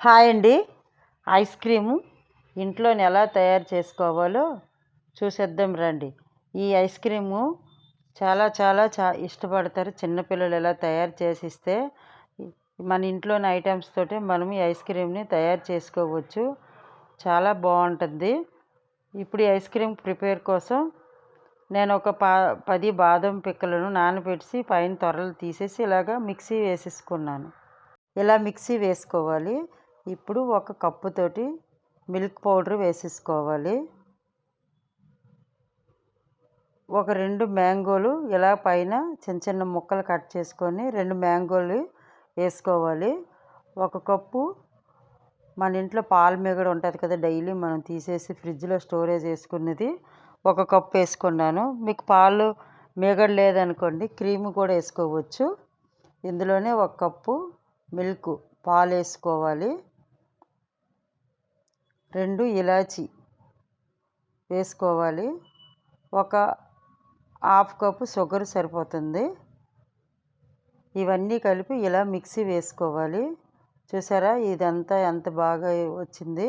Hi అండి. Ice cream ఇంట్లోనే ఎలా తయారు చేసుకోవాలో చూసేద్దాం రండి. ఈ ఐస్ క్రీము చాలా ఇష్టపడతారు చిన్నపిల్లలు. ఎలా తయారు చేసిస్తే మన ఇంట్లోని ఐటమ్స్ తోటి మనం ఈ ఐస్ క్రీమ్ని తయారు చేసుకోవచ్చు. చాలా బాగుంటుంది. ఇప్పుడు ఈ ఐస్ క్రీమ్ ప్రిపేర్ కోసం నేను ఒక 10 బాదం పిక్కలను నానబెట్టి పైన తొరలు తీసేసి ఇలాగా మిక్సీ వేసేసుకున్నాను. ఇలా మిక్సీ వేసుకోవాలి. ఇప్పుడు ఒక కప్పుతోటి మిల్క్ పౌడర్ వేసేసుకోవాలి. ఒక 2 మ్యాంగోలు ఇలా పైన చిన్న చిన్న ముక్కలు కట్ చేసుకొని 2 మ్యాంగోలు వేసుకోవాలి. ఒక కప్పు మన ఇంట్లో పాల మీగడ ఉంటుంది కదా, డైలీ మనం తీసేసి ఫ్రిడ్జ్లో స్టోరేజ్ చేసుకున్నది ఒక కప్పు వేసుకున్నాను. మీకు పాలు మీగడ లేదనుకోండి క్రీమ్ కూడా వేసుకోవచ్చు. ఇందులోనే ఒక కప్పు మిల్క్ పాలు వేసుకోవాలి. 2 ఇలాచి వేసుకోవాలి. ఒక హాఫ్ కప్పు షుగర్ సరిపోతుంది. ఇవన్నీ కలిపి ఇలా మిక్సీ వేసుకోవాలి. చూసారా ఇదంతా ఎంత బాగా వచ్చింది,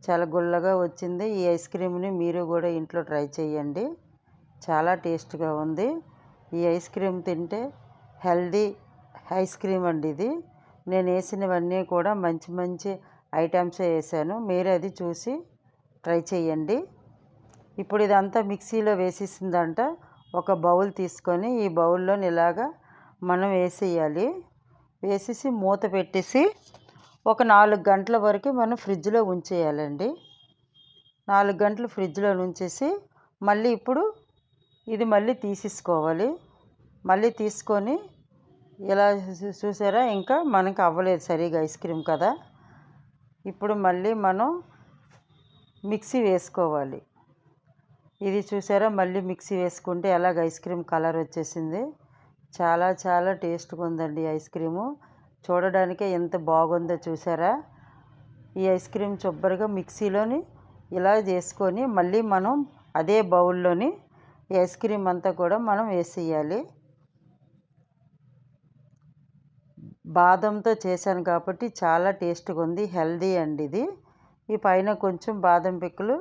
చాలా గుల్లగా వచ్చింది. ఈ ఐస్ క్రీమ్ని మీరు కూడా ఇంట్లో ట్రై చేయండి. చాలా టేస్ట్గా ఉంది. ఈ ఐస్ క్రీమ్ తింటే హెల్దీ ఐస్ క్రీమ్ అండి ఇది. నేను వేసినవన్నీ కూడా మంచి మంచి ఐటమ్సే వేసాను. మీరు అది చూసి ట్రై చేయండి. ఇప్పుడు ఇదంతా మిక్సీలో వేసేసిందంట ఒక బౌల్ తీసుకొని ఈ బౌల్లో ఇలాగా మనం వేసేయాలి. వేసేసి మూత పెట్టేసి ఒక 4 గంటల వరకు మనం ఫ్రిడ్జ్లో ఉంచేయాలండి. 4 గంటలు ఫ్రిడ్జ్లో ఉంచేసి మళ్ళీ ఇప్పుడు ఇది మళ్ళీ తీసేసుకోవాలి. మళ్ళీ తీసుకొని ఇలా చూసారా ఇంకా మనకు అవ్వలేదు సరిగా ఐస్ క్రీమ్ కదా. ఇప్పుడు మళ్ళీ మనం మిక్సీ వేసుకోవాలి. ఇది చూసారా మళ్ళీ మిక్సీ వేసుకుంటే ఎలాగ ఐస్ క్రీమ్ కలర్ వచ్చేసింది. చాలా టేస్ట్గా ఉందండి ఐస్ క్రీము. చూడడానికే ఎంత బాగుందో చూసారా. ఈ ఐస్ క్రీమ్ శుభ్రంగా మిక్సీలోని ఇలా చేసుకొని మళ్ళీ మనం అదే బౌల్లోని ఈ ఐస్ క్రీమ్ అంతా కూడా మనం వేసేయాలి. బాదంతో చేశాను కాబట్టి చాలా టేస్ట్గా ఉంది. హెల్దీ అండి ఇది. ఈ పైన కొంచెం బాదం పిక్కలు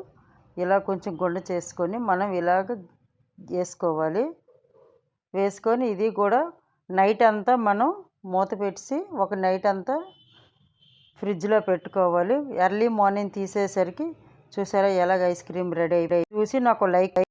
ఇలా కొంచెం గుండ చేసుకొని మనం ఇలాగ వేసుకోవాలి. వేసుకొని ఇది కూడా నైట్ అంతా మనం మూత పెట్టి ఒక నైట్ అంతా ఫ్రిడ్జ్లో పెట్టుకోవాలి. ఎర్లీ మార్నింగ్ తీసేసరికి చూసారా ఎలాగ ఐస్ క్రీమ్ రెడీ అయిపోయి. చూసి నాకు లైక్